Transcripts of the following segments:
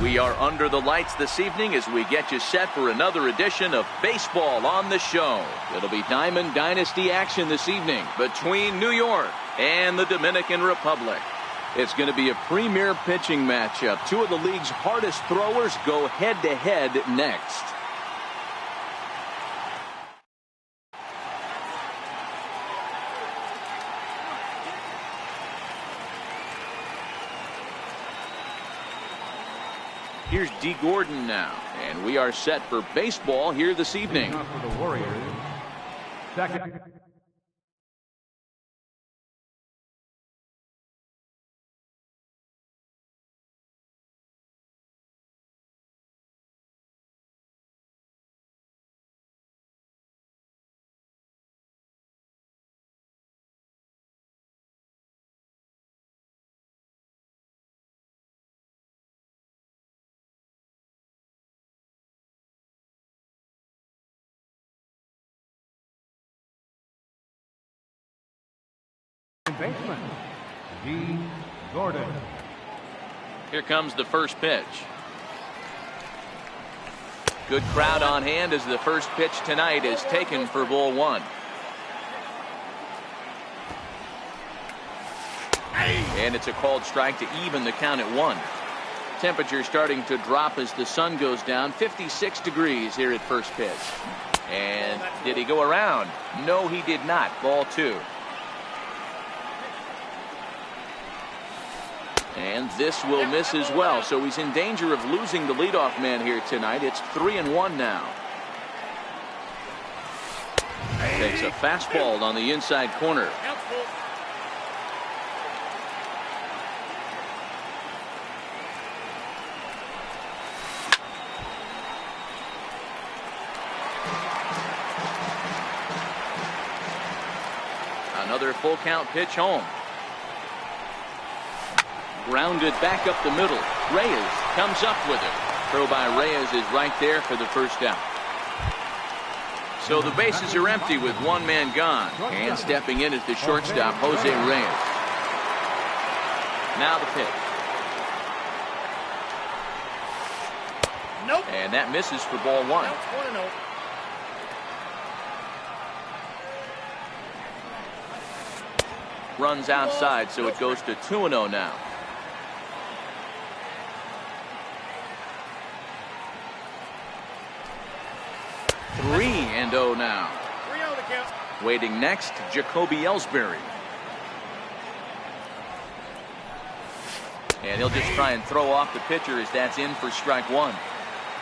We are under the lights this evening as we get you set for another edition of Baseball on the Show. It'll be Diamond Dynasty action this evening between New York and the Dominican Republic. It's going to be a premier pitching matchup. Two of the league's hardest throwers go head-to-head next. Here's D. Gordon now, and we are set for baseball here this evening. For the Warriors, second. Baseman, D. Gordon. Here comes the first pitch. Good crowd on hand as the first pitch tonight is taken for ball one. And it's a called strike to even the count at one. Temperature starting to drop as the sun goes down. 56 degrees here at first pitch. And did he go around? No, he did not. Ball two. And this will miss as well, so he's in danger of losing the leadoff man here tonight. It's 3-1 now. Takes a fastball on the inside corner. Another full count pitch home. Grounded back up the middle. Reyes comes up with it. Throw by Reyes is right there for the first out. So the bases are empty with one man gone. And stepping in is the shortstop, Jose Reyes. Now the pitch. Nope. And that misses for ball one. Runs outside, so it goes to 2-0 now. 3-0 now. 3-0 the count. Waiting next, Jacoby Ellsbury. And he'll just try and throw off the pitcher as that's in for strike one.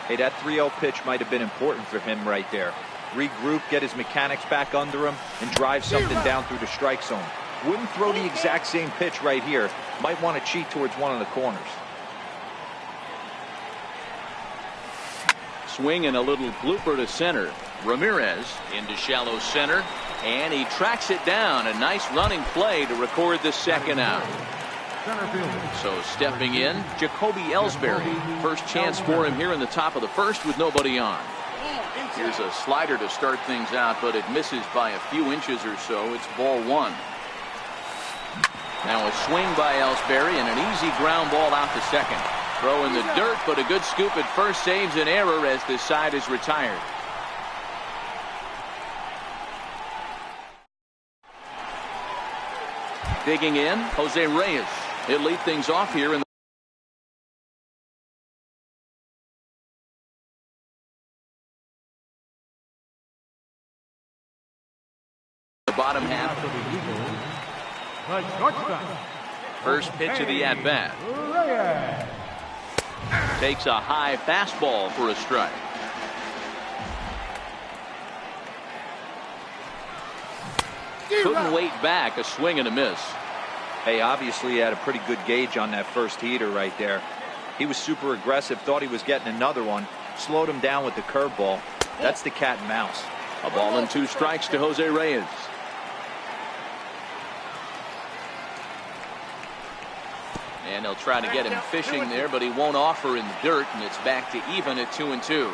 Hey, that 3-0 pitch might have been important for him right there. Regroup, get his mechanics back under him, and drive something down through the strike zone. Wouldn't throw the exact same pitch right here. Might want to cheat towards one of the corners. Swing and a little blooper to center. Ramirez into shallow center, and he tracks it down. A nice running play to record the second out. So stepping in, Jacoby Ellsbury. First chance for him here in the top of the first with nobody on. Here's a slider to start things out, but it misses by a few inches or so. It's ball one. Now a swing by Ellsbury and an easy ground ball out to second. Throw in the dirt, but a good scoop at first saves an error as this side is retired. Digging in, Jose Reyes. He'll lead things off here in the bottom half. First pitch of the at-bat. Takes a high fastball for a strike. Couldn't wait back. A swing and a miss. Hey, obviously he had a pretty good gauge on that first heater right there. He was super aggressive, thought he was getting another one, slowed him down with the curveball. That's the cat and mouse. A ball and two strikes to Jose Reyes. And they'll try to get him fishing there, but he won't offer in the dirt, and it's back to even at 2-2.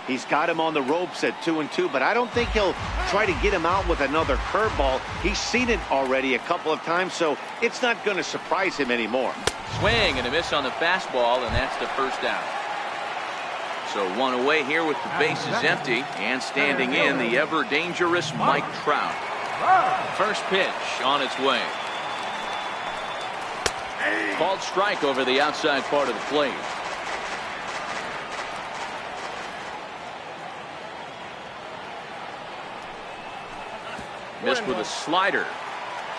He's got him on the ropes at 2-2, but I don't think he'll try to get him out with another curveball. He's seen it already a couple of times, so it's not going to surprise him anymore. Swing and a miss on the fastball, and that's the first out. So one away here with the bases empty, and standing in the ever-dangerous Mike Trout. First pitch on its way. Called strike over the outside part of the plate. Missed with a slider.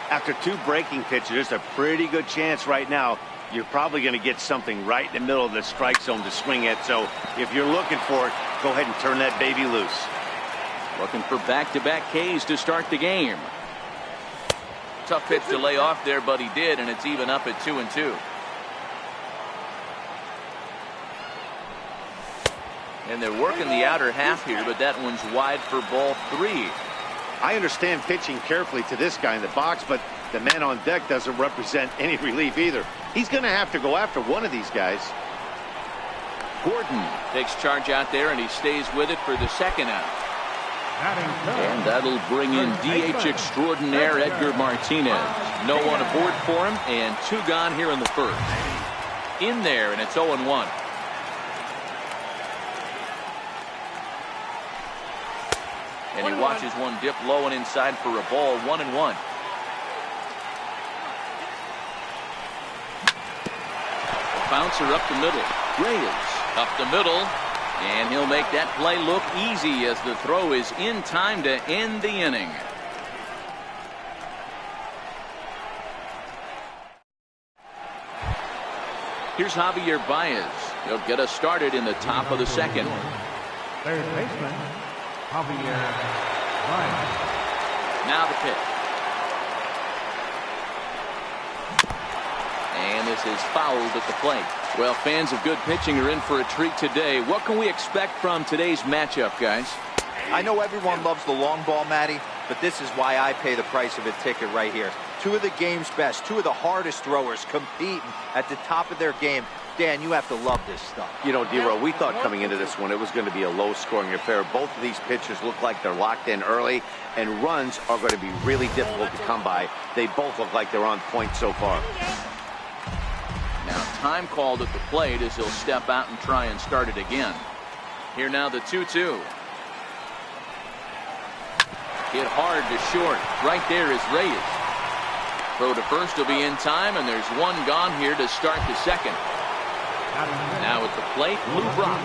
After 2 breaking pitches, there's a pretty good chance right now you're probably going to get something right in the middle of the strike zone to swing at. So if you're looking for it, go ahead and turn that baby loose. Looking for back-to-back Ks to start the game. Tough pitch to lay off there, but he did, and it's even up at 2-2. And they're working the outer half here, but that one's wide for ball 3. I understand pitching carefully to this guy in the box, but the man on deck doesn't represent any relief either. He's going to have to go after one of these guys. Gordon takes charge out there, and he stays with it for the second out. And that'll bring in DH extraordinaire Edgar Martinez. No one aboard for him, and 2 gone here in the first. In there, and it's 0-1. And he watches one dip low and inside for a ball. 1-1. The bouncer up the middle. Reyes up the middle. And he'll make that play look easy as the throw is in time to end the inning. Here's Javier Baez. He'll get us started in the top of the second. Third baseman, Javier Baez. Now the pitch. And this is fouled at the plate. Well, fans of good pitching are in for a treat today. What can we expect from today's matchup, guys? I know everyone loves the long ball, Matty, but this is why I pay the price of a ticket right here. 2 of the game's best, 2 of the hardest throwers competing at the top of their game. Dan, you have to love this stuff. You know, D-Row, we thought coming into this one it was going to be a low-scoring affair. Both of these pitchers look like they're locked in early, and runs are going to be really difficult to come by. They both look like they're on point so far. Now time called at the plate as he'll step out and try and start it again. Here now the 2-2. Hit hard to short. Right there is Reyes. Throw to first will be in time, and there's 1 gone here to start the second. Now at the plate, Lou Brock.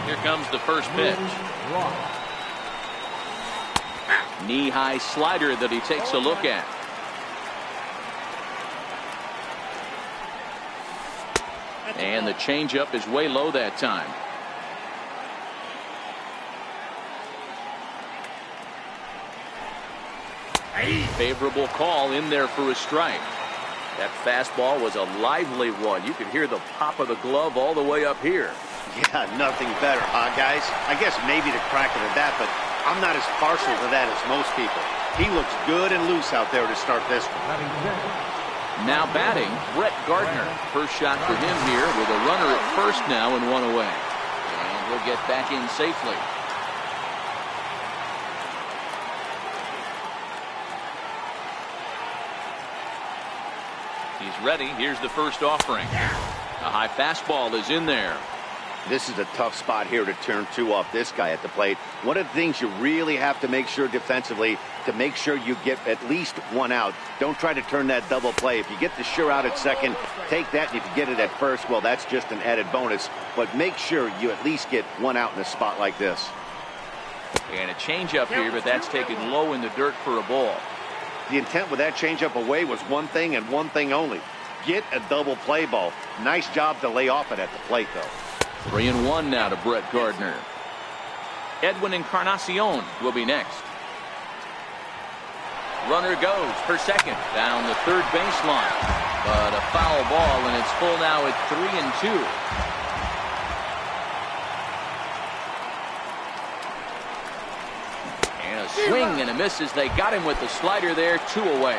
Here comes the first pitch. Knee-high slider that he takes a look at. And the changeup is way low that time. Favorable call in there for a strike. That fastball was a lively one. You could hear the pop of the glove all the way up here. Yeah, nothing better, huh, guys? I guess maybe the crack of the bat, but I'm not as partial to that as most people. He looks good and loose out there to start this one. Now batting, Brett Gardner. First shot for him here with a runner at first now and 1 away. And he'll get back in safely. He's ready. Here's the first offering. A high fastball is in there. This is a tough spot here to turn 2 off this guy at the plate. One of the things you really have to make sure defensively to make sure you get at least 1 out. Don't try to turn that double play. If you get the sure out at second, take that. And if you get it at first, well, that's just an added bonus. But make sure you at least get 1 out in a spot like this. And a changeup here, but that's taken low in the dirt for a ball. The intent with that changeup away was one thing and one thing only. Get a double play ball. Nice job to lay off it at the plate, though. 3-1 now to Brett Gardner. Edwin Encarnacion will be next. Runner goes for second down the third baseline. But a foul ball, and it's full now at 3-2. And a swing and a miss as they got him with the slider there. 2 away.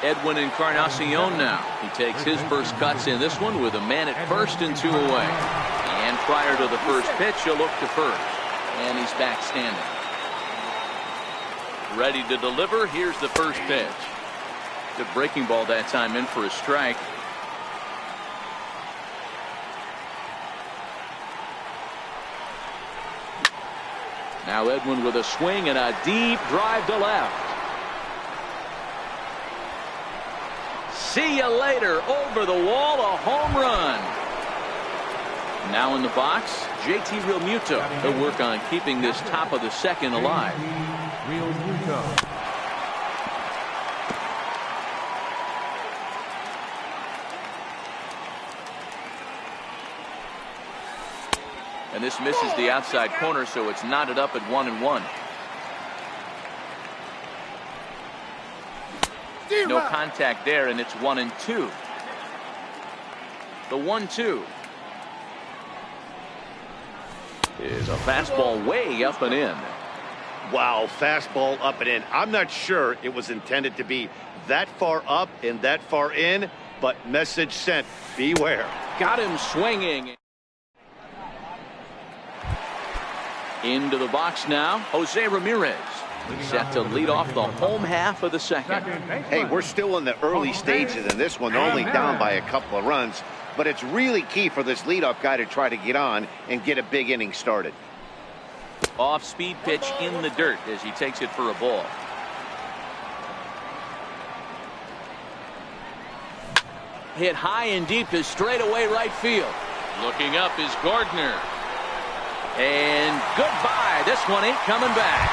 Edwin Encarnacion now. He takes his first cuts in this one with a man at first and 2 away. And prior to the first pitch, he'll look to first. And he's back standing. Ready to deliver. Here's the first pitch. Good breaking ball that time, in for a strike. Now Edwin with a swing and a deep drive to left. See you later. Over the wall, a home run. Now in the box, JT Realmuto. He'll work on keeping this top of the second alive. Realmuto. And this misses the outside corner, so it's knotted up at 1-1. No contact there, and it's 1-2. The 1-2 is a fastball way up and in. Wow, fastball up and in. I'm not sure it was intended to be that far up and that far in, but message sent. Beware. Got him swinging. Into the box now, Jose Ramirez. Set to lead off the home half of the second. Hey, we're still in the early stages in this one. They're only down by a couple of runs, but it's really key for this leadoff guy to try to get on and get a big inning started. Off-speed pitch in the dirt as he takes it for a ball. Hit high and deep to straightaway right field. Looking up is Gardner. And goodbye. This one ain't coming back.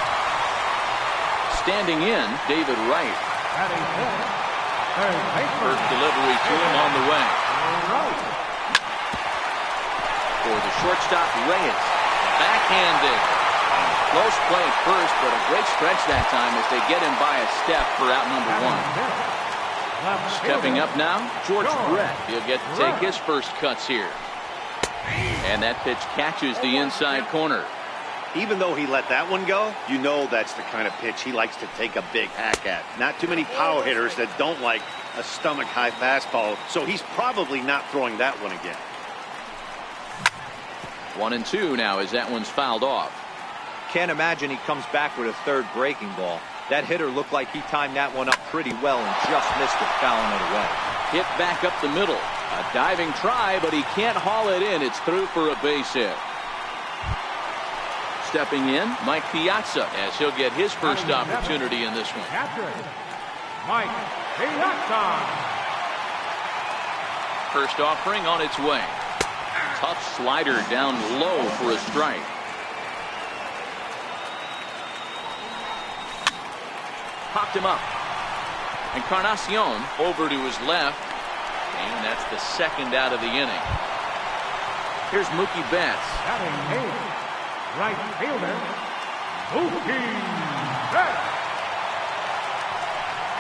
Standing in, David Wright. First delivery to him on the way. For the shortstop, Reyes. Backhanded. Close play at first, but a great stretch that time as they get him by a step for out number one. Stepping up now, George Brett. He'll get to take his first cuts here. And that pitch catches the inside corner. Even though he let that one go, you know that's the kind of pitch he likes to take a big hack at. Not too many power hitters that don't like a stomach-high fastball, so he's probably not throwing that one again. 1-2 now as that one's fouled off. Can't imagine he comes back with a third breaking ball. That hitter looked like he timed that one up pretty well and just missed it, fouling it away. Hit back up the middle. A diving try, but he can't haul it in. It's through for a base hit. Stepping in, Mike Piazza, as he'll get his first opportunity in this one. Mike Piazza. First offering on its way. Tough slider down low for a strike. Popped him up. Encarnacion over to his left. And that's the second out of the inning. Here's Mookie Betts. Right fielder, Mookie Betts.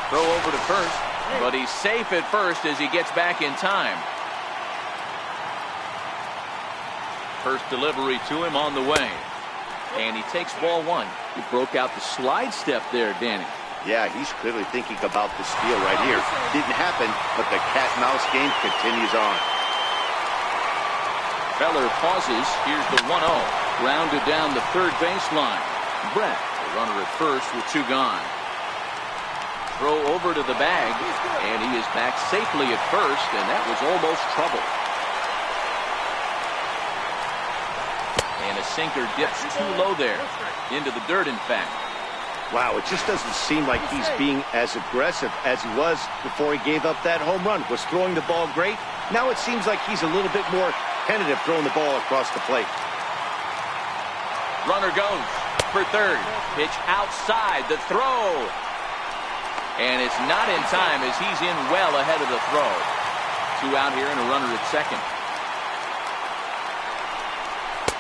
Throw over to first, but he's safe at first as he gets back in time. First delivery to him on the way. And he takes ball one. He broke out the slide step there, Danny. Yeah, he's clearly thinking about the steal right here. Didn't happen, but the cat-mouse game continues on. Feller pauses. Here's the 1-0. Grounded down the third baseline. Brett, the runner at first with two gone. Throw over to the bag, and he is back safely at first, and that was almost trouble. And a sinker dips too low there. Into the dirt, in fact. Wow, it just doesn't seem like he's being as aggressive as he was before he gave up that home run. Was throwing the ball great. Now it seems like he's a little bit more tentative throwing the ball across the plate. Runner goes for third. Pitch outside the throw. And it's not in time as he's in well ahead of the throw. Two out here and a runner at second.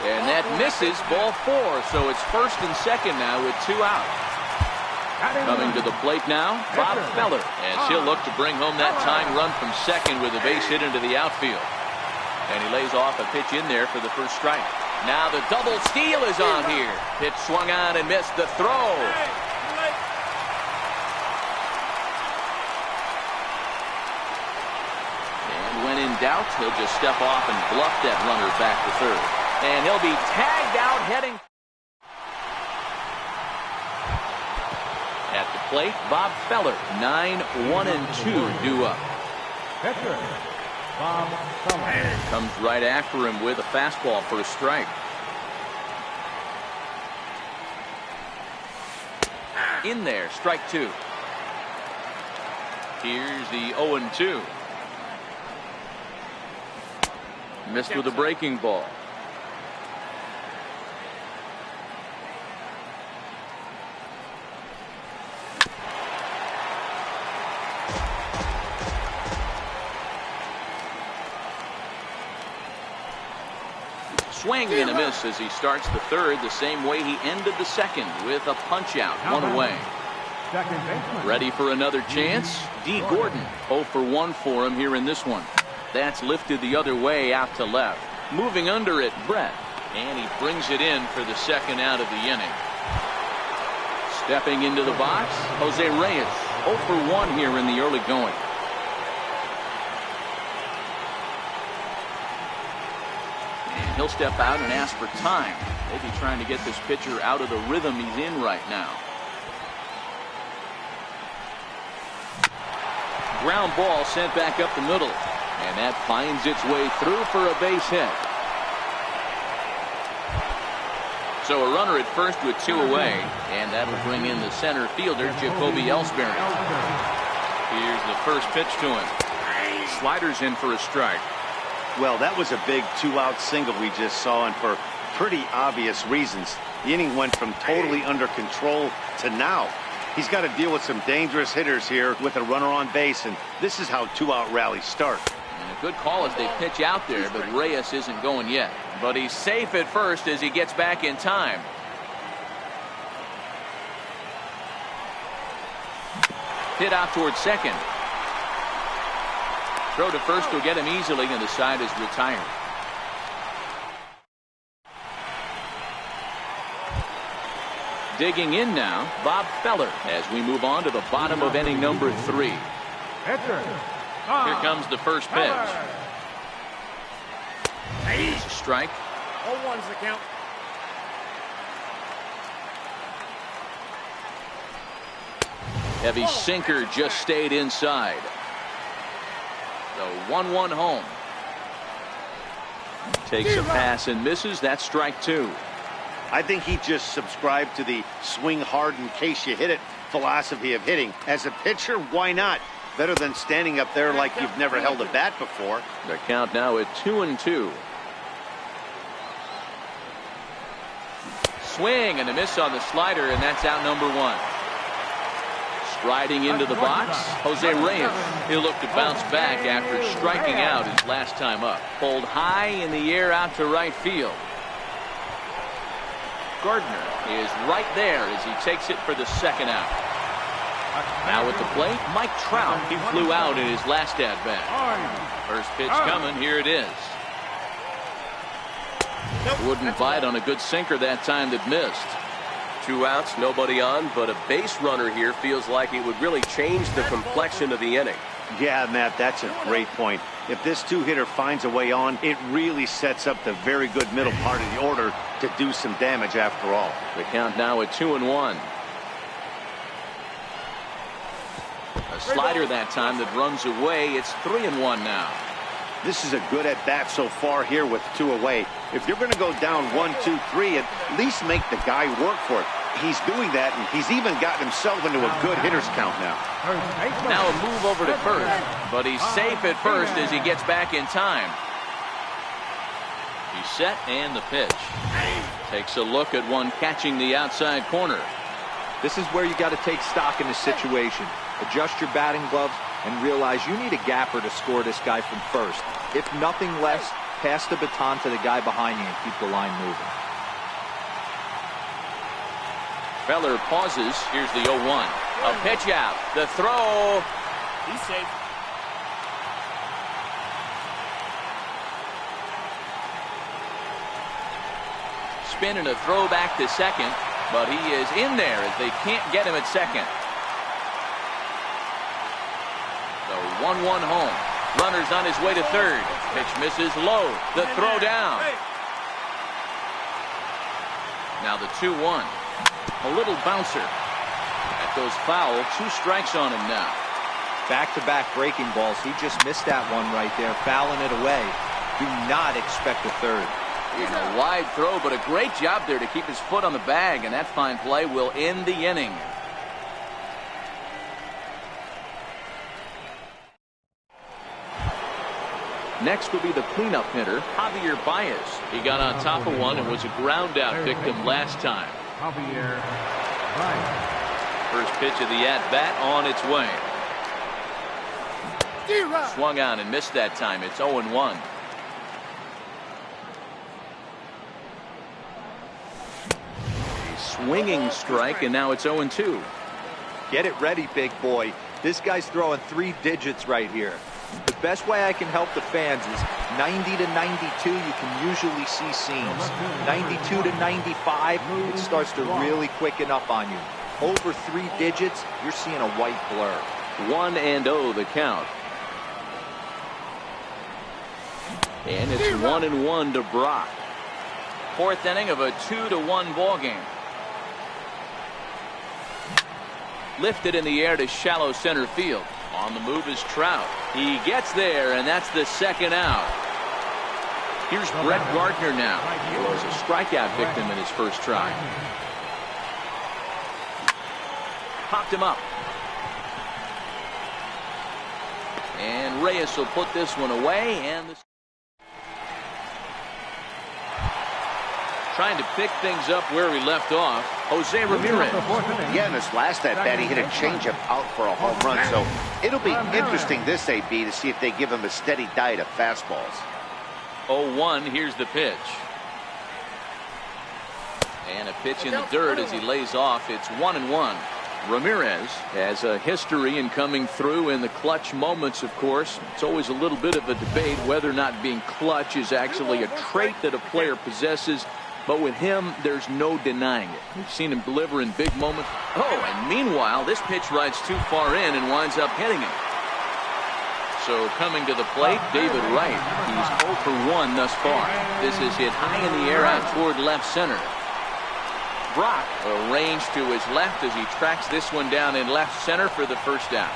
And that misses, ball four. So it's first and second now with two out. Coming to the plate now, Bob Feller, as he'll look to bring home that tying run from second with a base hit into the outfield. And he lays off a pitch in there for the first strike. Now the double steal is on here. Pitch swung on and missed the throw. And when in doubt, he'll just step off and bluff that runner back to third. And he'll be tagged out heading. At the plate, Bob Feller, 9-1-2 due up. Pitcher, Bob Feller. Comes right after him with a fastball for a strike. In there, strike two. Here's the 0-2. Missed with a breaking ball. Swing and a miss as he starts the third the same way he ended the second with a punch out, one away. Ready for another chance? D. Gordon, 0 for 1 for him here in this one. That's lifted the other way out to left. Moving under it, Brett. And he brings it in for the second out of the inning. Stepping into the box, Jose Reyes, 0 for 1 here in the early going. He'll step out and ask for time. Maybe trying to get this pitcher out of the rhythm he's in right now. Ground ball sent back up the middle. And that finds its way through for a base hit. So a runner at first with 2 away. And that'll bring in the center fielder, Jacoby Ellsbury. Here's the first pitch to him. Sliders in for a strike. Well, that was a big 2-out single we just saw, and for pretty obvious reasons. The inning went from totally under control to now. He's got to deal with some dangerous hitters here with a runner on base, and this is how 2-out rallies start. And a good call as they pitch out there, but Reyes isn't going yet. But he's safe at first as he gets back in time. Hit out towards second. Throw to first will get him easily, and the side is retired. Digging in now, Bob Feller, as we move on to the bottom of inning number 3. Here comes the first pitch. It's a strike. 0-1's the count. Heavy sinker just stayed inside. The 1-1 home. Takes a pass and misses. That's strike 2. I think he just subscribed to the swing hard in case you hit it philosophy of hitting. As a pitcher, why not? Better than standing up there like you've never held a bat before. The count now at 2-2. Swing and a miss on the slider, and that's out number 1. Striding into the box, Jose Reyes. He'll look to bounce back after striking out his last time up. Pulled high in the air out to right field. Gardner is right there as he takes it for the second out. Now at the plate, Mike Trout. He flew out in his last at-bat. First pitch coming. Here it is. Wouldn't bite on a good sinker that time that missed. 2 outs, nobody on, but a base runner here feels like it would really change the complexion of the inning. Yeah, Matt, that's a great point. If this 2-hitter finds a way on, it really sets up the very good middle part of the order to do some damage after all. The count now at 2-1. A slider that time that runs away. It's 3-1 now. This is a good at-bat so far here with 2 away. If you're going to go down 1-2-3, at least make the guy work for it. He's doing that, and he's even gotten himself into a good hitter's count now. Now a move over to first, but he's safe at first as he gets back in time. He's set, and the pitch. Takes a look at one catching the outside corner. This is where you got to take stock in the situation. Adjust your batting gloves and realize you need a gapper to score this guy from first. If nothing less, pass the baton to the guy behind you and keep the line moving. Feller pauses. Here's the 0-1. A pitch out. The throw. He's safe. Spin and a throw back to second, but he is in there as they can't get him at second. The 1-1 home. Runner's on his way to third. Pitch misses low. The throw down. Now the 2-1. A little bouncer. That goes foul. 2 strikes on him now. Back-to-back breaking balls. He just missed that one right there, fouling it away. Do not expect a third. And a wide throw, but a great job there to keep his foot on the bag, and that fine play will end the inning. Next will be the cleanup hitter, Javier Baez. He got on top of one and was a ground out victim last time. Javier Baez. First pitch of the at-bat on its way. Swung on and missed that time. It's 0-1. A swinging strike, and now it's 0-2. Get it ready, big boy. This guy's throwing 3 digits right here. The best way I can help the fans is 90 to 92. You can usually see seams. 92 to 95, it starts to really quicken up on you. Over 3 digits, you're seeing a white blur. 1-0 the count. And it's 1-1 to Brock. 4th inning of a 2-1 ball game. Lifted in the air to shallow center field. On the move is Trout. He gets there, and that's the 2nd out. Here's Brett Gardner now. He was a strikeout victim in his first try. Popped him up. And Reyes will put this one away, and trying to pick things up where he left off, Jose Ramirez. Yeah, in his last at-bat, he hit a changeup out for a home run, so it'll be interesting this AB to see if they give him a steady diet of fastballs. 0-1, here's the pitch. And a pitch in the dirt as he lays off. It's 1-1. Ramirez has a history in coming through in the clutch moments, of course. It's always a little bit of a debate whether or not being clutch is actually a trait that a player possesses. But with him, there's no denying it. We've seen him deliver in big moments. Oh, and meanwhile, this pitch rides too far in and winds up hitting him. So coming to the plate, David Wright. He's 0 for 1 thus far. This is hit high in the air out toward left center. Brock arranged to his left as he tracks this one down in left center for the first out.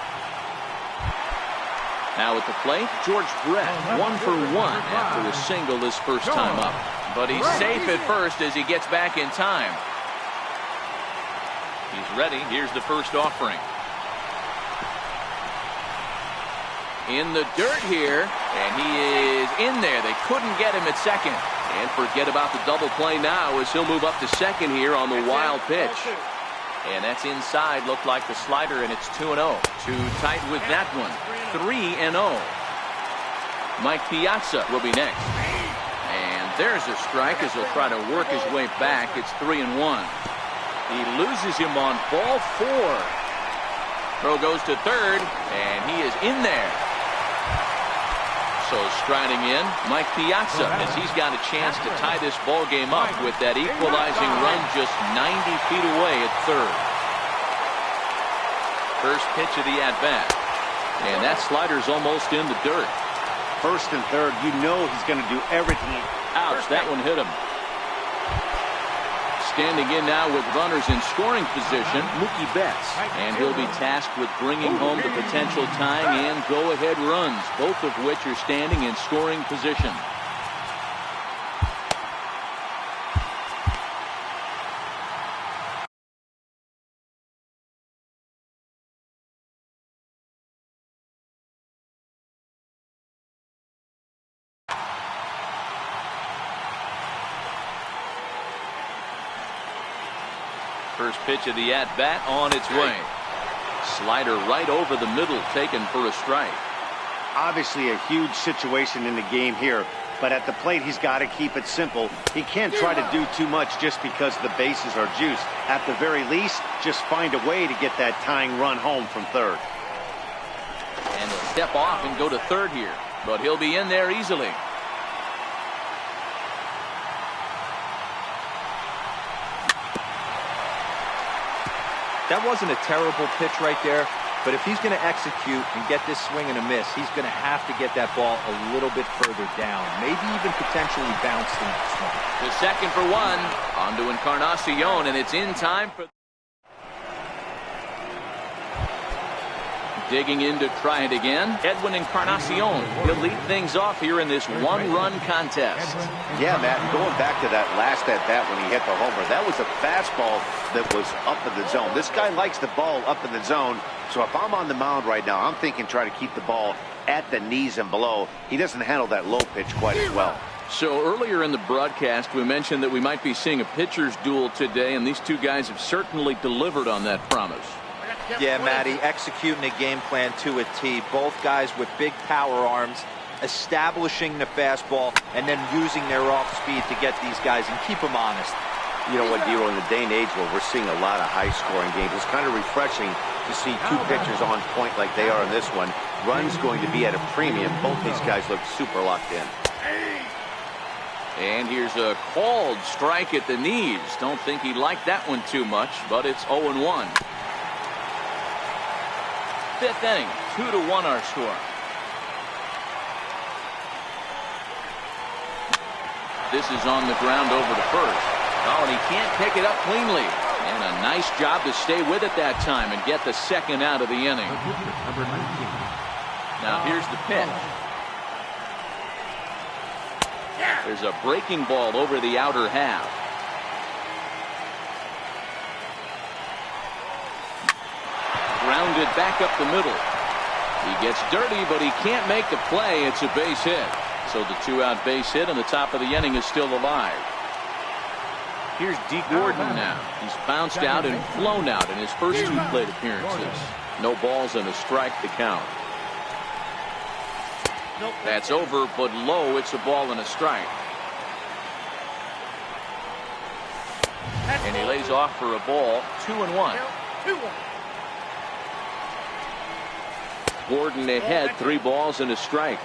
Now at the plate, George Brett, 1 for 1 after a single his first time up. But he's safe at first as he gets back in time. He's ready. Here's the first offering. In the dirt here, and he is in there. They couldn't get him at second. And forget about the double play now as he'll move up to second here on the wild pitch. And that's inside. Looked like the slider, and it's 2-0. Too tight with that one. 3-0. Mike Piazza will be next. And there's a strike as he'll try to work his way back. It's 3-1. He loses him on ball 4. Throw goes to third, and he is in there. So striding in, Mike Piazza, as he's got a chance to tie this ball game up with that equalizing run just 90 feet away at third. First pitch of the at-bat. And that slider's almost in the dirt. First and third, you know he's going to do everything. Ouch, that one hit him. Standing in now with runners in scoring position, Mookie Betts. And he'll be tasked with bringing home the potential tying and go-ahead runs, both of which are standing in scoring position. First pitch of the at-bat on its way. Slider right over the middle, taken for a strike. Obviously a huge situation in the game here, but at the plate he's got to keep it simple. He can't try to do too much just because the bases are juiced. At the very least, just find a way to get that tying run home from third. And he'll step off and go to third here, but he'll be in there easily. That wasn't a terrible pitch right there, But if he's going to execute and get this swing and a miss, he's going to have to get that ball a little bit further down. Maybe even potentially bounce the next one. The second for one. On to Encarnacion, and it's in time for... Digging in to try it again. Edwin Encarnacion. He'll lead things off here in this one-run contest. Yeah, Matt, and going back to that last at-bat when he hit the homer, that was a fastball that was up in the zone. This guy likes the ball up in the zone, so if I'm on the mound right now, I'm thinking try to keep the ball at the knees and below. He doesn't handle that low pitch quite as well. So earlier in the broadcast, we mentioned that we might be seeing a pitcher's duel today, and these two guys have certainly delivered on that promise. Yeah, Matty, executing a game plan to a T. Both guys with big power arms, establishing the fastball, and then using their off-speed to get these guys and keep them honest. You know what, Dero, in the day and age where we're seeing a lot of high-scoring games, it's kind of refreshing to see two pitchers on point like they are in this one. Run's going to be at a premium. Both these guys look super locked in. And here's a called strike at the knees. Don't think he liked that one too much, but it's 0-1. Fifth inning, 2-1 our score. This is on the ground over to first. Oh, and he can't pick it up cleanly. And a nice job to stay with it that time and get the second out of the inning. Now here's the pitch. There's a breaking ball over the outer half. Grounded back up the middle. He gets dirty, but he can't make the play. It's a base hit. So the two-out base hit, and the top of the inning is still alive. Here's D. Gordon now. He's bounced out and flown out in his first two plate appearances. No balls and a strike to count. That's over, but low. It's a ball and a strike. And he lays off for a ball. 2-1. Gordon ahead, 3 balls and a strike.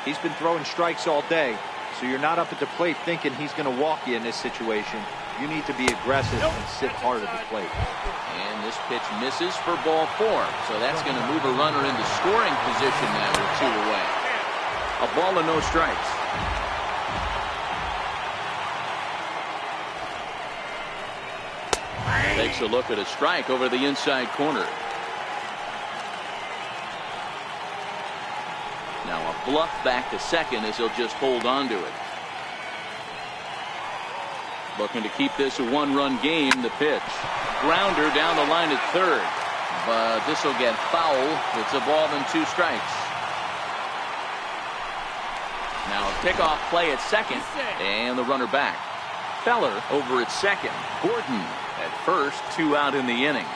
He's been throwing strikes all day, so you're not up at the plate thinking he's going to walk you in this situation. You need to be aggressive and sit hard at the plate. And this pitch misses for ball 4, so that's going to move a runner into scoring position now with 2 away. A ball and no strikes. Takes a look at a strike over the inside corner. Now a bluff back to second as he'll just hold on to it. Looking to keep this a 1-run game. The pitch. Grounder down the line at third. But this will get foul. It's a ball and 2 strikes. Now a pickoff play at second. And the runner back. Feller over at second. Gordon at first. 2 out in the inning.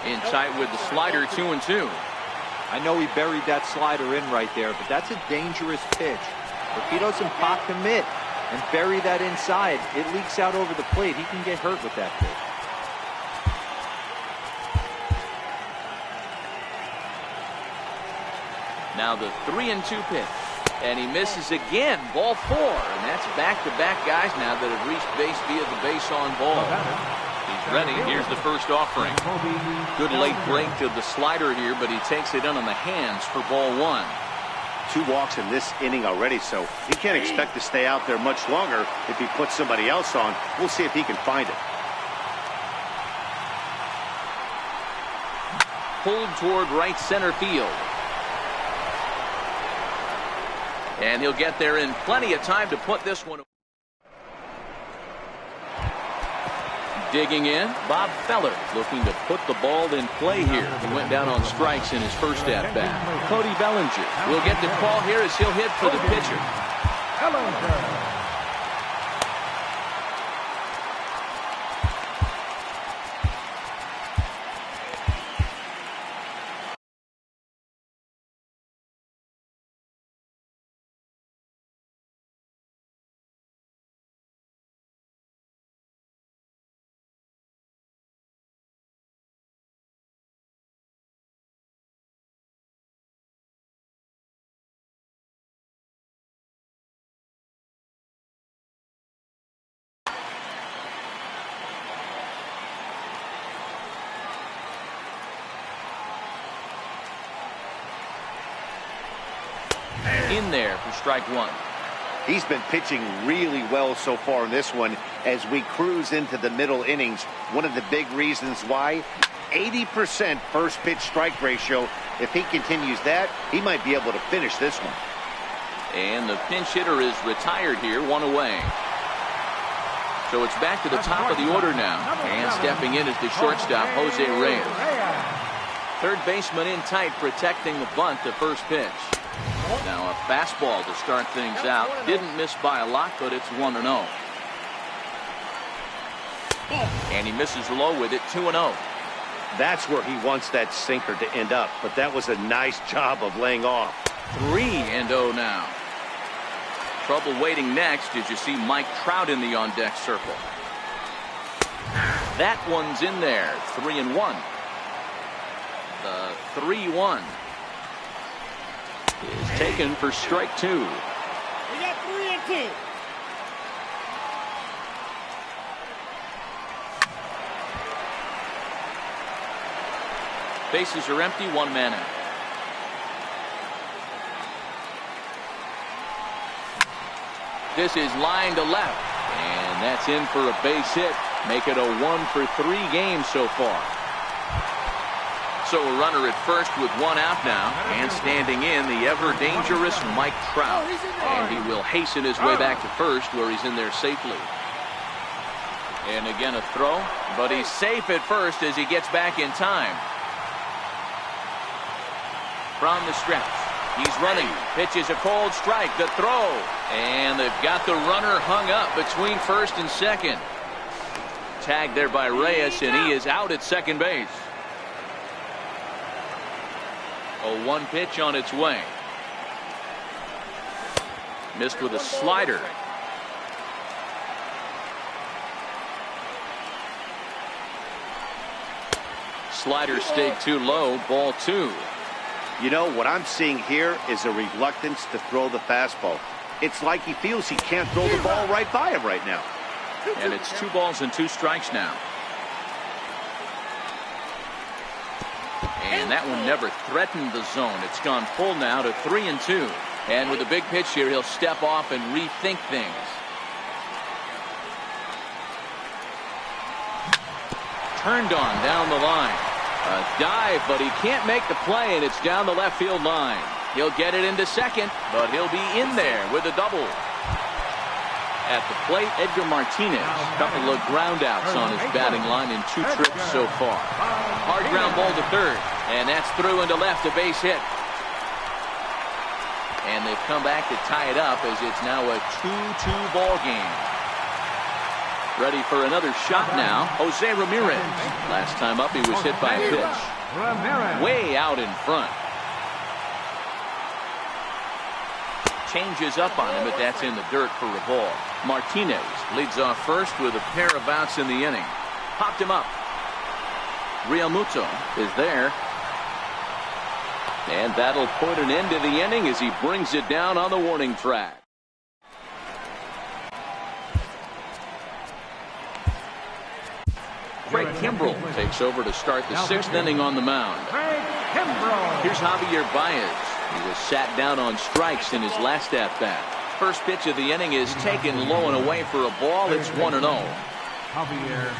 In tight with the slider. 2-2. I know he buried that slider in right there, but that's a dangerous pitch. If he doesn't pop commit and bury that inside, it leaks out over the plate. He can get hurt with that pitch. Now the 3-2 pitch. And he misses again. Ball 4. And that's back-to-back guys now that have reached base via the base on ball. He's ready. Here's the first offering. Good late break to the slider here, but he takes it in on the hands for ball 1. 2 walks in this inning already, so he can't expect to stay out there much longer if he puts somebody else on. We'll see if he can find it. Pulled toward right center field. And he'll get there in plenty of time to put this one away. Digging in, Bob Feller looking to put the ball in play here. He went down on strikes in his first at-bat. Cody Bellinger will get the call here as he'll hit for the pitcher. Bellinger. in there for strike one. He's been pitching really well so far in this one as we cruise into the middle innings. One of the big reasons why, 80% first pitch strike ratio. If he continues that, he might be able to finish this one. And the pinch hitter is retired here, one away. So it's back to the top of the order now. And stepping in is the shortstop, Jose Reyes. Third baseman in tight, protecting the bunt to first pitch. Now a fastball to start things out. Didn't miss by a lot, but it's 1-0. And he misses low with it, 2-0. That's where he wants that sinker to end up, but that was a nice job of laying off. 3-0 now. Trouble waiting next as you see Mike Trout in the on-deck circle. That one's in there, 3-1. The 3-1 is taken for strike two. We got 3-2. Bases are empty, one man out. This is line to left, and that's in for a base hit. Make it a 1-for-3 game so far. So a runner at first with one out now, and standing in the ever-dangerous Mike Trout. And he will hasten his way back to first, where he's in there safely. And again a throw, but he's safe at first as he gets back in time. From the stretch, he's running, pitches a cold strike, the throw, and they've got the runner hung up between first and second. Tagged there by Reyes, and he is out at second base. A 1 pitch on its way. Missed with a slider. Slider stayed too low, ball 2. You know, what I'm seeing here is a reluctance to throw the fastball. It's like he feels he can't throw the ball right by him right now. And it's 2 balls and 2 strikes now. And that one never threatened the zone. It's gone full now to 3-2. And with a big pitch here, he'll step off and rethink things. Turned on down the line. A dive, but he can't make the play, and it's down the left field line. He'll get it into second, but he'll be in there with a double. At the plate, Edgar Martinez. A couple of ground outs on his batting line in 2 trips so far. Hard ground ball to third, and that's through into left, a base hit. And they've come back to tie it up as it's now a 2-2 ball game. Ready for another shot now, Jose Ramirez. Last time up, he was hit by a pitch. Way out in front. Changes up on him, but that's in the dirt for a ball. Martinez leads off first with a pair of outs in the inning. Popped him up. Realmuto is there. And that'll put an end to the inning as he brings it down on the warning track. Craig Kimbrell takes over to start the 6th inning on the mound. Here's Javier Baez. He was sat down on strikes in his last at-bat. First pitch of the inning is taken low and away for a ball. It's 1-0. Javier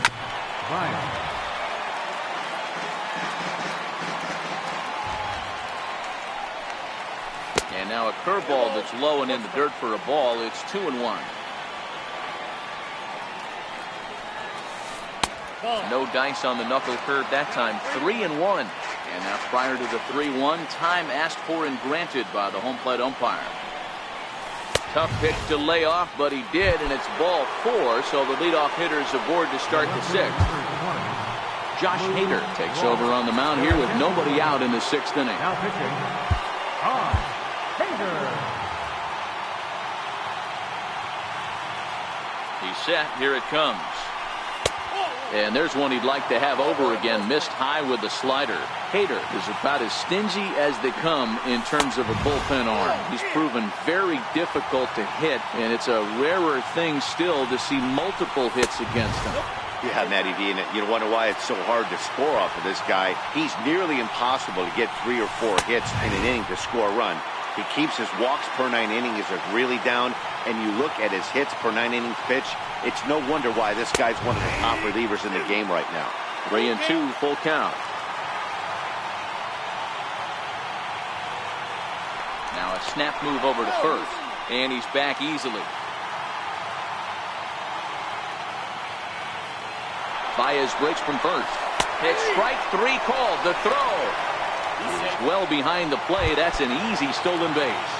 Baez. And now a curveball that's low and in the dirt for a ball. It's 2-1. No dice on the knuckle curve that time. 3-1. And now prior to the 3-1, time asked for and granted by the home plate umpire. Tough pitch to lay off, but he did, and it's ball 4, so the leadoff hitter is aboard to start the 6th. Josh Hader takes over on the mound here with nobody out in the 6th inning. Now pitching, Hader. He's set. Here it comes. And there's one he'd like to have over again. Missed high with the slider. Hader is about as stingy as they come in terms of a bullpen arm. He's proven very difficult to hit, and it's a rarer thing still to see multiple hits against him. Yeah, Matty D, and you wonder why it's so hard to score off of this guy. He's nearly impossible to get 3 or 4 hits in an inning to score a run. He keeps his walks per 9 innings are really down, and you look at his hits per 9 innings pitch, it's no wonder why this guy's one of the top relievers in the game right now. 3-2, full count. Now a snap move over to first, and he's back easily. Baez breaks from first. It's strike 3 called. The throw is well behind the play. That's an easy stolen base.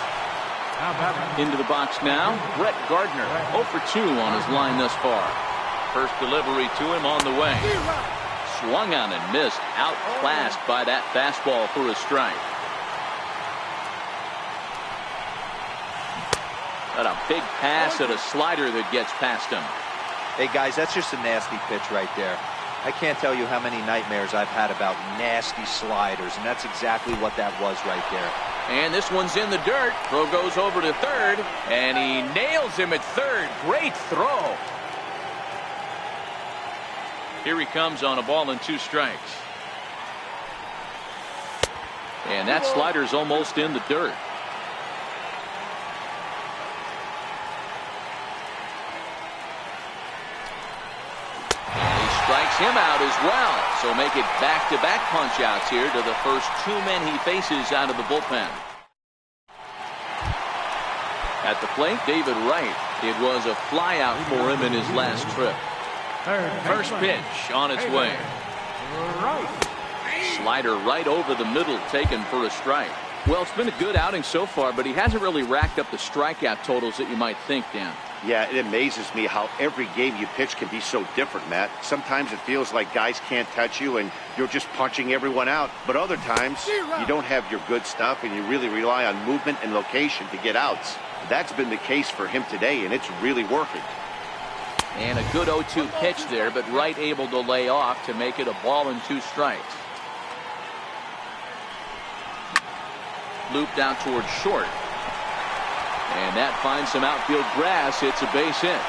Into the box now, Brett Gardner, 0 for 2 on his line thus far. First delivery to him on the way. Swung on and missed, outclassed by that fastball for a strike. Got a big pass at a slider that gets past him. Hey, guys, that's just a nasty pitch right there. I can't tell you how many nightmares I've had about nasty sliders, and that's exactly what that was right there. And this one's in the dirt. Throw goes over to third, and he nails him at third. Great throw. Here he comes on a ball and 2 strikes. And that slider's almost in the dirt. Strikes him out as well. So make it back-to-back punch-outs here to the first 2 men he faces out of the bullpen. At the plate, David Wright. It was a flyout for him in his last trip. First pitch on its way. Slider right over the middle, taken for a strike. Well, it's been a good outing so far, but he hasn't really racked up the strikeout totals that you might think, Dan. Yeah, it amazes me how every game you pitch can be so different, Matt. Sometimes it feels like guys can't touch you and you're just punching everyone out. But other times, you don't have your good stuff and you really rely on movement and location to get outs. That's been the case for him today, and it's really working. And a good 0-2 pitch there, but Wright able to lay off to make it a ball and 2 strikes. Looped out towards short. And that finds some outfield grass. It's a base hit.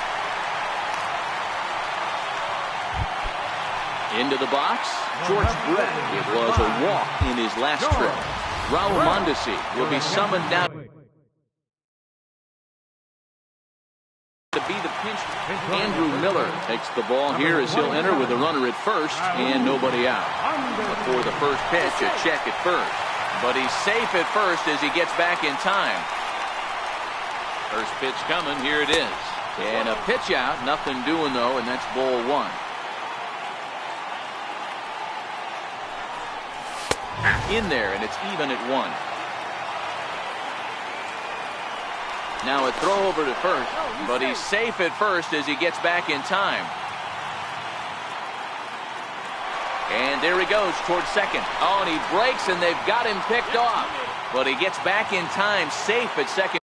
Into the box, George Brett. It was a walk in his last trip. Raul Mondesi will be summoned down to be the pinch. Andrew Miller takes the ball here as he'll enter with a runner at first and nobody out. Before the first pitch, a check at first. But he's safe at first as he gets back in time. First pitch coming, here it is. And a pitch out, nothing doing though, and that's ball 1. In there, and it's even at 1. Now a throw over to first, but he's safe at first as he gets back in time. And there he goes towards second. Oh, and he breaks, and they've got him picked off. But he gets back in time, safe at second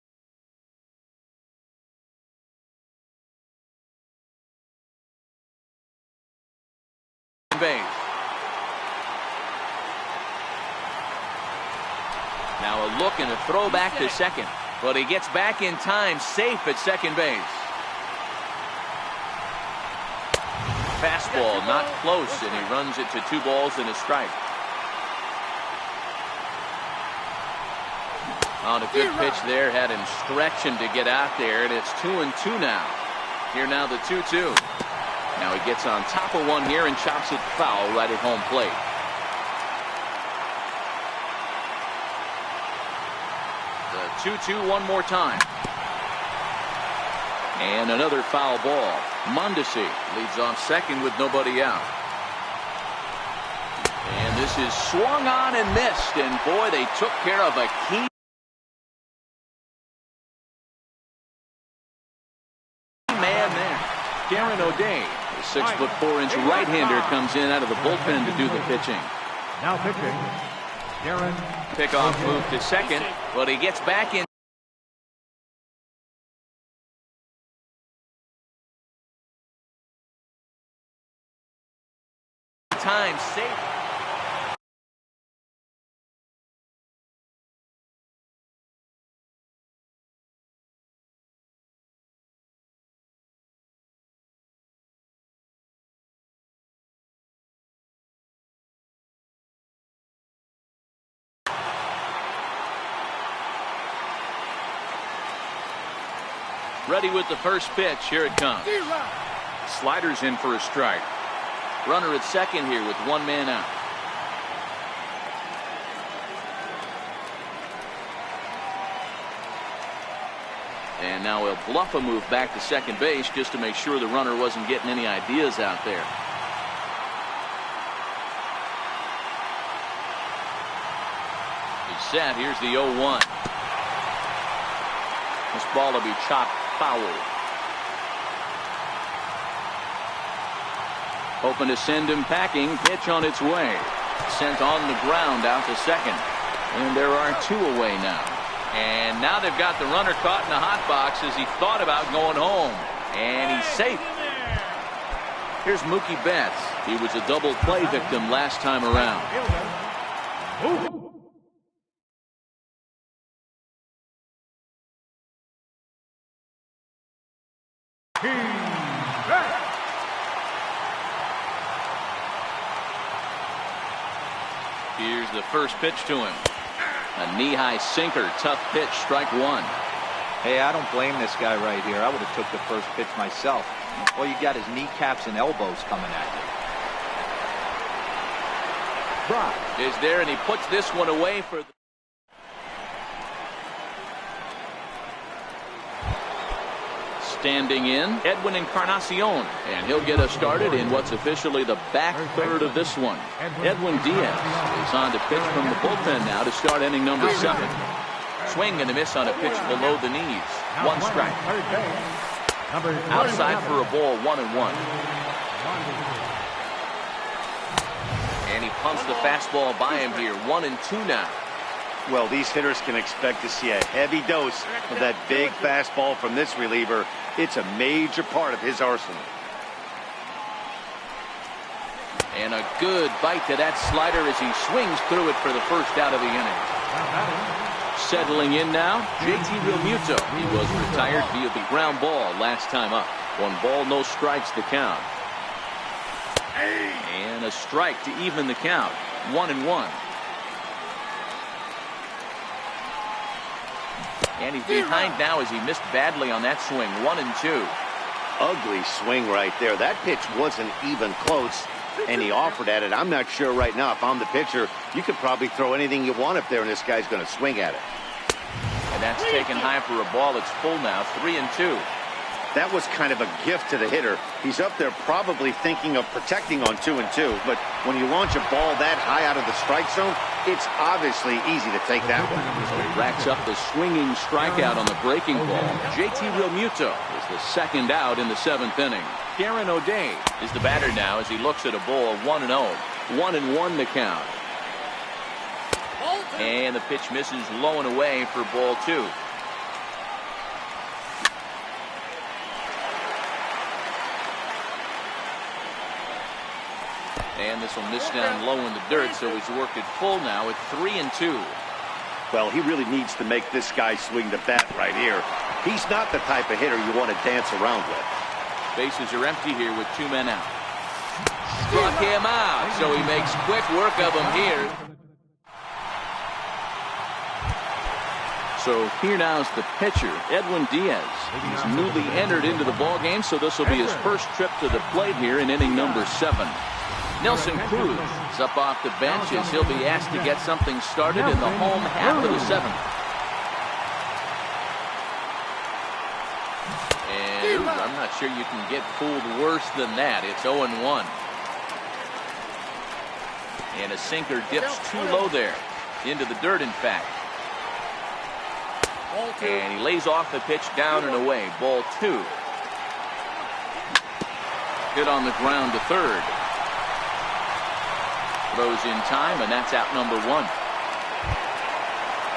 base. Now a look and a throw back to second. But he gets back in time, safe at second base. Fastball not close, and he runs it to 2 balls and a strike. On a good pitch there, had him stretching to get out there, and it's 2-2 now. Here now the 2-2. Now he gets on top of one here and chops it foul right at home plate. The 2-2 one more time. And another foul ball. Mondesi leads off second with nobody out. And this is swung on and missed. And boy, they took care of a key man there. Darren O'Day, the 6'4" right-hander, comes in out of the bullpen to do the pitching. Now pitching, Darren. Pickoff move to second, but he gets back in time, safe. Ready with the first pitch. Here it comes. Sliders in for a strike. Runner at second here with one man out. And now he'll bluff a move back to second base just to make sure the runner wasn't getting any ideas out there. He's set. Here's the 0-1. This ball will be chopped foul. Hoping to send him packing. Pitch on its way. Sent on the ground out to second. And there are two away now. And now they've got the runner caught in the hot box as he thought about going home. And he's safe. Here's Mookie Betts. He was a double play victim last time around. Here's the first pitch to him. A knee-high sinker, tough pitch, strike one. Hey, I don't blame this guy right here. I would have took the first pitch myself. All you got is kneecaps and elbows coming at you. Brock is there, and he puts this one away for the... Standing in, Edwin Encarnacion, and he'll get us started in what's officially the back third of this one. Edwin Diaz is on to pitch from the bullpen now to start inning number 7. Swing and a miss on a pitch below the knees. One strike. Outside for a ball, 1-1. And he pumps the fastball by him here, 1-2 now. Well, these hitters can expect to see a heavy dose of that big fastball from this reliever. It's a major part of his arsenal. And a good bite to that slider as he swings through it for the first out of the inning. Settling in now, JT Realmuto. He was retired via the ground ball last time up. 1 ball, no strikes to count. And a strike to even the count. 1-1. And he's behind now as he missed badly on that swing. 1-2. Ugly swing right there. That pitch wasn't even close, and he offered at it. I'm not sure right now if I'm the pitcher. You could probably throw anything you want up there, and this guy's going to swing at it. And that's taken high for a ball. It's full now. 3-2. That was kind of a gift to the hitter. He's up there probably thinking of protecting on 2-2, but when you launch a ball that high out of the strike zone, it's obviously easy to take that one. So he racks up the swinging strikeout on the breaking ball. JT Realmuto is the second out in the 7th inning. Darren O'Day is the batter now as he looks at a ball 1-0. 1-1 to count. And the pitch misses low and away for ball 2. And this will miss down low in the dirt, so he's worked it full now at 3-2. Well, he really needs to make this guy swing the bat right here. He's not the type of hitter you want to dance around with. Bases are empty here with 2 men out. Struck him out, so he makes quick work of him here. So here now is the pitcher, Edwin Diaz. He's newly entered into the ballgame, so this will be his first trip to the plate here in inning number 7. Nelson Cruz is up off the bench as he'll be asked to get something started in the home half of the 7th. And I'm not sure you can get fooled worse than that. It's 0-1. And a sinker dips too low there. Into the dirt, in fact. And he lays off the pitch down and away. Ball 2. Hit on the ground to third. Throws in time, and that's out number 1.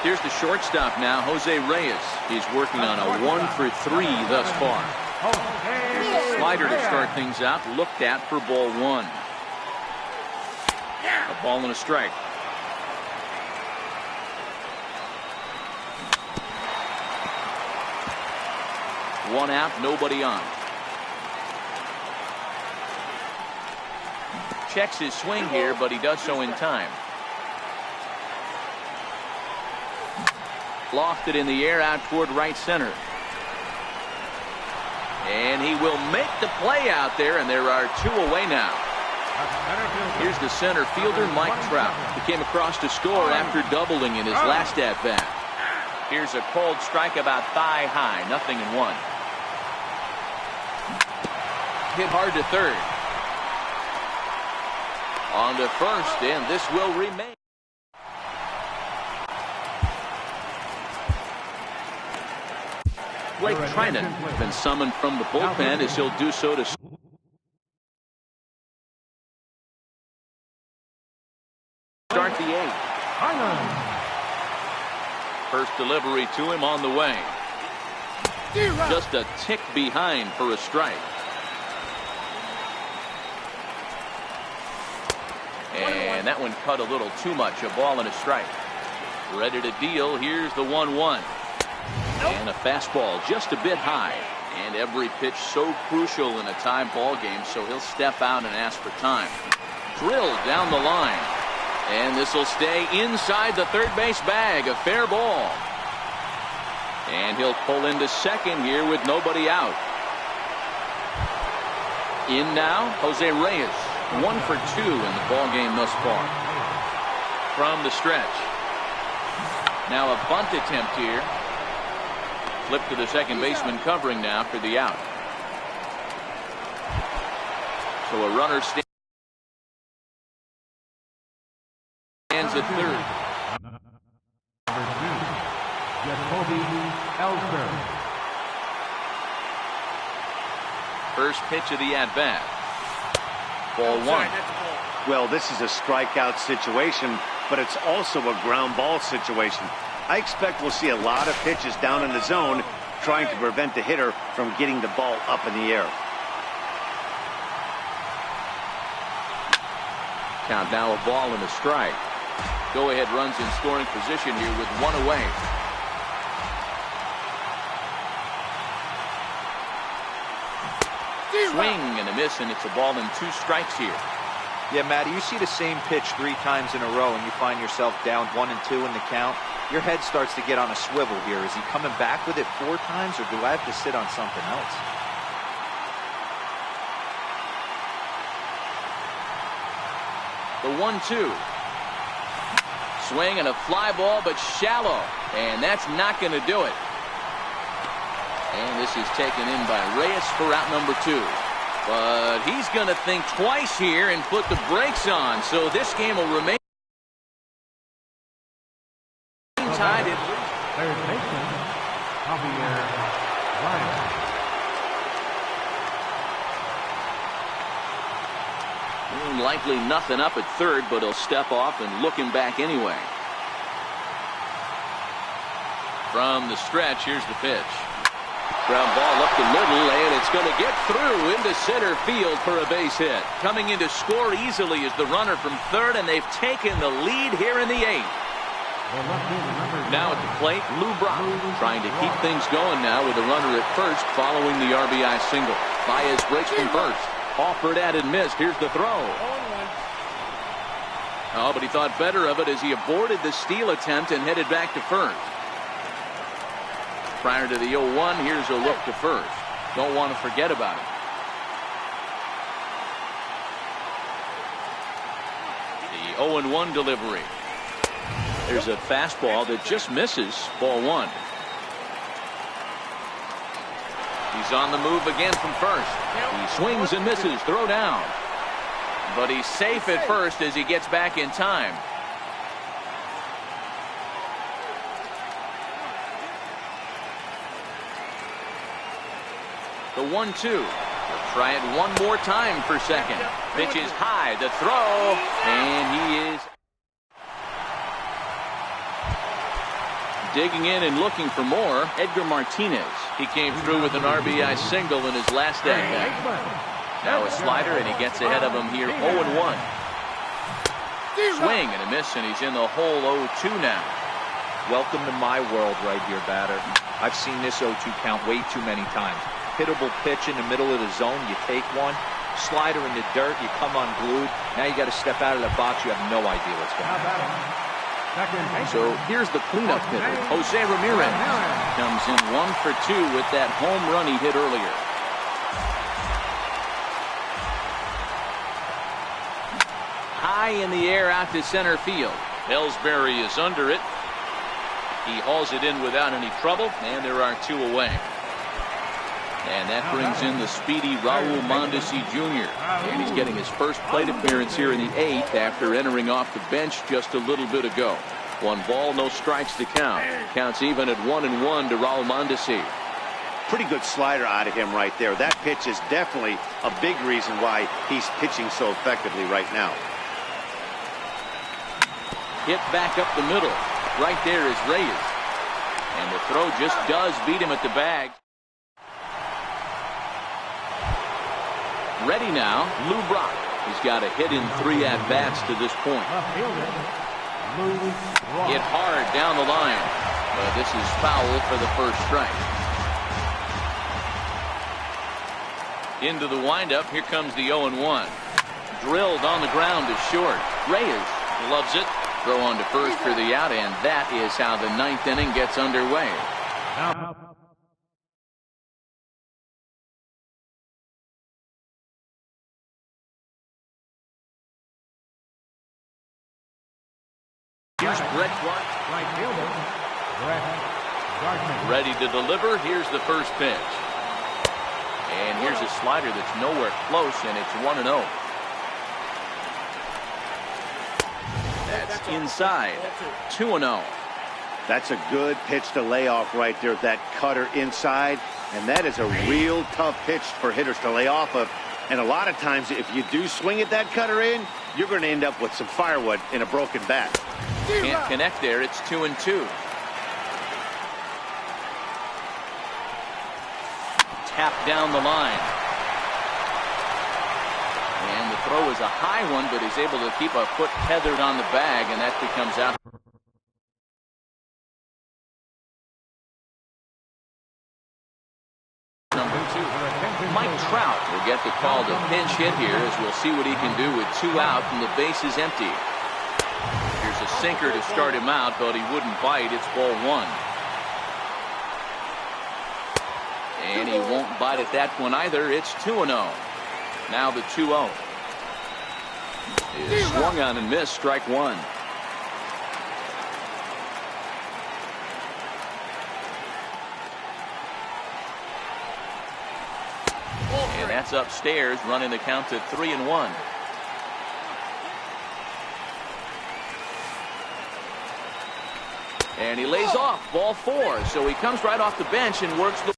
Here's the shortstop now, Jose Reyes. He's working on a 1-for-3 thus far. Slider to start things out, looked at for ball 1. A ball and a strike. One out, nobody on. Checks his swing here, but he does so in time. Lofted in the air out toward right center. And he will make the play out there, and there are 2 away now. Here's the center fielder, Mike Trout. He came across to score after doubling in his last at-bat. Here's a cold strike about thigh high, 0-1. Hit hard to third. On to first, and this will remain. Blake Trinan has been summoned from the bullpen as he'll do so to start the 8th. First delivery to him on the way. Just a tick behind for a strike. And that one cut a little too much. A ball and a strike. Ready to deal. Here's the 1-1. And a fastball just a bit high. And every pitch so crucial in a tie ball game, so he'll step out and ask for time. Drilled down the line. And this will stay inside the third base bag. A fair ball. And he'll pull into second here with nobody out. In now, Jose Reyes. 1 for 2 in the ball game thus far. From the stretch. Now a bunt attempt here. Flip to the second baseman covering now for the out. So a runner stands at third. First pitch of the at-bat. Ball 1. Well, this is a strikeout situation, but it's also a ground ball situation. I expect we'll see a lot of pitches down in the zone trying to prevent the hitter from getting the ball up in the air. Count now a ball and a strike. Go ahead runs in scoring position here with 1 away. Swing and a miss, and it's a ball and 2 strikes here. Yeah, Matty, you see the same pitch 3 times in a row and you find yourself down 1 and 2 in the count. Your head starts to get on a swivel here. Is he coming back with it 4 times, or do I have to sit on something else? The 1-2. Swing and a fly ball, but shallow. And that's not going to do it. And this is taken in by Reyes for out number 2. But he's going to think twice here and put the brakes on. So this game will remain tied at least. Third baseman, Javier Ryan. Likely nothing up at third, but he'll step off and look him back anyway. From the stretch, here's the pitch. Ground ball up the middle, and it's going to get through into center field for a base hit. Coming in to score easily is the runner from third, and they've taken the lead here in the 8th. Now at the plate, Lou Brock trying to keep things going now with a runner at first following the RBI single. Baez breaks from first. Offered at and missed. Here's the throw. Oh, but he thought better of it as he aborted the steal attempt and headed back to first. Prior to the 0-1, here's a look to first. Don't want to forget about it. The 0-1 delivery. There's a fastball that just misses. Ball 1. He's on the move again from first. He swings and misses. Throw down. But he's safe at first as he gets back in time. The 1-2. He'll try it one more time for second. Pitch is high. The throw. And he is digging in and looking for more. Edgar Martinez. He came through with an RBI single in his last at-bat. Now a slider, and he gets ahead of him here. 0-1. Swing and a miss, and he's in the hole. 0-2 now. Welcome to my world right here, batter. I've seen this 0-2 count way too many times. Hittable pitch in the middle of the zone, you take one. Slider in the dirt, you come unglued. Now you got to step out of the box. You have no idea what's going on. So here's the cleanup hitter, Jose Ramirez. Comes in 1 for 2 with that home run he hit earlier. high in the air out to center field. Ellsbury is under it. He hauls it in without any trouble, and there are 2 away. And that brings in the speedy Raul Mondesi Jr. And he's getting his first plate appearance here in the 8th after entering off the bench just a little bit ago. 1 ball, no strikes to count. Counts even at 1-1 to Raul Mondesi. Pretty good slider out of him right there. That pitch is definitely a big reason why he's pitching so effectively right now. Hit back up the middle. Right there is Reyes. And the throw just does beat him at the bag. Ready now, Lou Brock. He's got a hit in 3 at-bats to this point. Hit hard down the line. But this is foul for the first strike. Into the windup. Here comes the 0-1. Drilled on the ground to short. Reyes loves it. Throw on to first for the out, and that is how the 9th inning gets underway. Here's Brett Clark. Right fielder, Brett Gardner. Ready to deliver. Here's the first pitch. And here's a slider that's nowhere close, and it's 1-0. That's inside. 2-0. That's a good pitch to lay off right there. That cutter inside. And that is a real tough pitch for hitters to lay off of. And a lot of times, if you do swing at that cutter in, you're going to end up with some firewood in a broken bat. Can't connect there. It's 2-2. Tap down the line. And the throw is a high one, but he's able to keep a foot tethered on the bag, and that becomes out. Number 2. Mike Trout will get the call to pinch hit here, as we'll see what he can do with 2 out and the base is empty. Here's a sinker to start him out, but he wouldn't bite. It's ball 1. And he won't bite at that one either. It's 2-0. Now the 2-0. Is swung on and missed. Strike 1. And that's upstairs, running the count to 3-1. And he lays off. Ball 4. So he comes right off the bench and works the.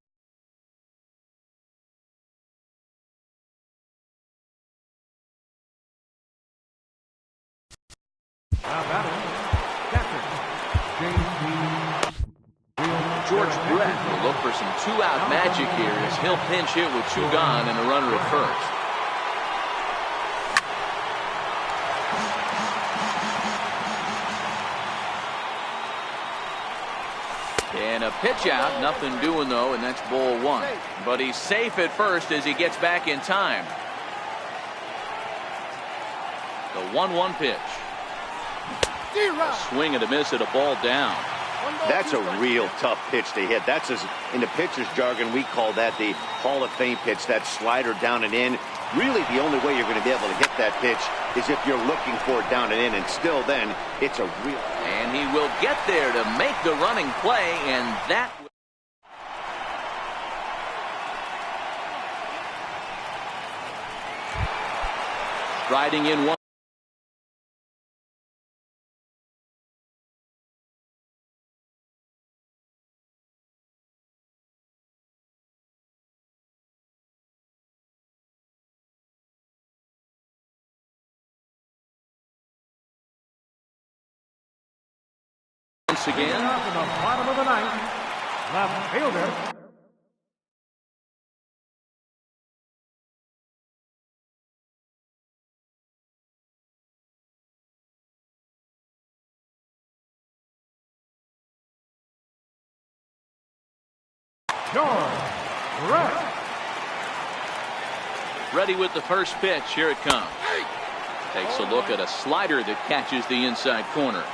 George Brett will look for some 2-out magic here as he'll pinch hit with 2 gone and a runner at first. And a pitch out, nothing doing though, and that's ball 1. But he's safe at first as he gets back in time. The 1-1 pitch. A swing and a miss at a ball down. That's a real tough pitch to hit. That's, as in the pitcher's jargon, we call that the Hall of Fame pitch, that slider down and in. Really, the only way you're going to be able to hit that pitch is if you're looking for it down and in, and still then, it's a real. And he will get there to make the running play, and that. Riding in 1. Once again. Up in the bottom of the 9th, left fielder. George Brett. Ready with the first pitch. Here it comes. Takes a look at a slider that catches the inside corner.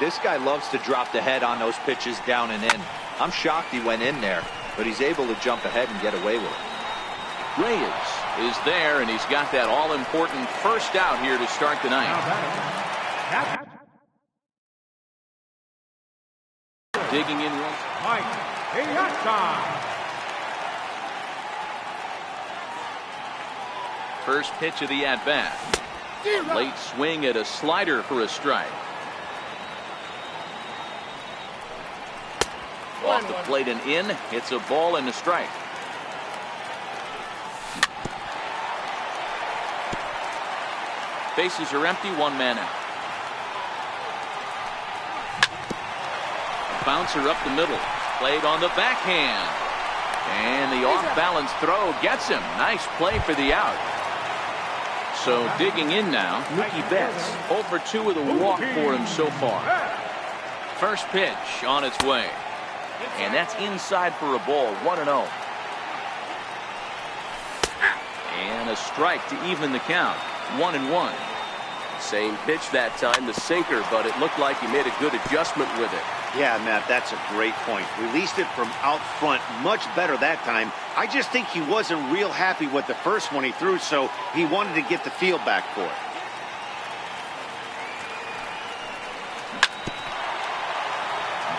This guy loves to drop the head on those pitches down and in. I'm shocked he went in there, but he's able to jump ahead and get away with it. Reyes is there, and he's got that all-important first out here to start the ninth. Digging in once. First pitch of the at-bat. A late swing at a slider for a strike. Off the plate and in. It's a ball and a strike. Bases are empty, one man out. A bouncer up the middle. Played on the backhand. And the off-balance throw gets him. Nice play for the out. So digging in now, Mookie Betts. 0 for 2 with a walk for him so far. First pitch on its way. And that's inside for a ball, 1-0. And a strike to even the count, 1-1. Same pitch that time, the sinker, but it looked like he made a good adjustment with it. Yeah, Matt, that's a great point. Released it from out front much better that time. I just think he wasn't real happy with the first one he threw, so he wanted to get the feel back for it.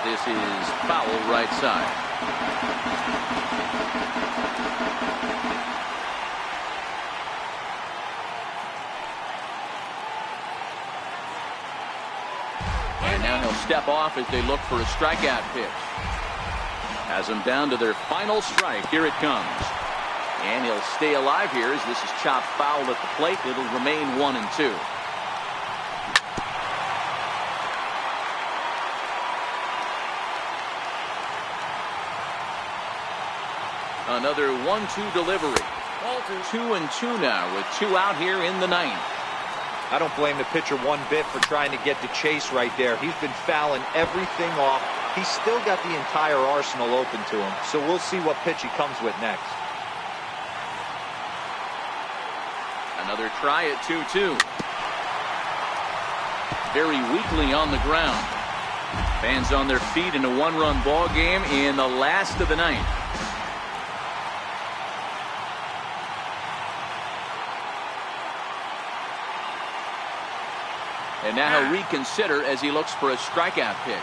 This is foul right side. And now he'll step off as they look for a strikeout pitch. Has them down to their final strike. Here it comes. And he'll stay alive here as this is chopped foul at the plate. It'll remain 1-2. Another 1-2 delivery. 2-2 now with 2 out here in the ninth. I don't blame the pitcher one bit for trying to get the chase right there. He's been fouling everything off. He's still got the entire arsenal open to him. So we'll see what pitch he comes with next. Another try at 2-2. Very weakly on the ground. Fans on their feet in a 1-run ball game in the last of the ninth. And now he'll reconsider as he looks for a strikeout pitch.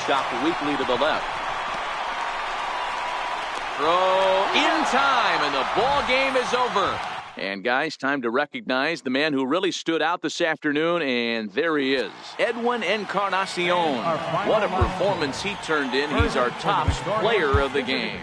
Chopped weakly to the left. Throw in time, and the ball game is over. And guys, time to recognize the man who really stood out this afternoon, and there he is, Edwin Encarnacion. What a performance he turned in. He's our top player of the game.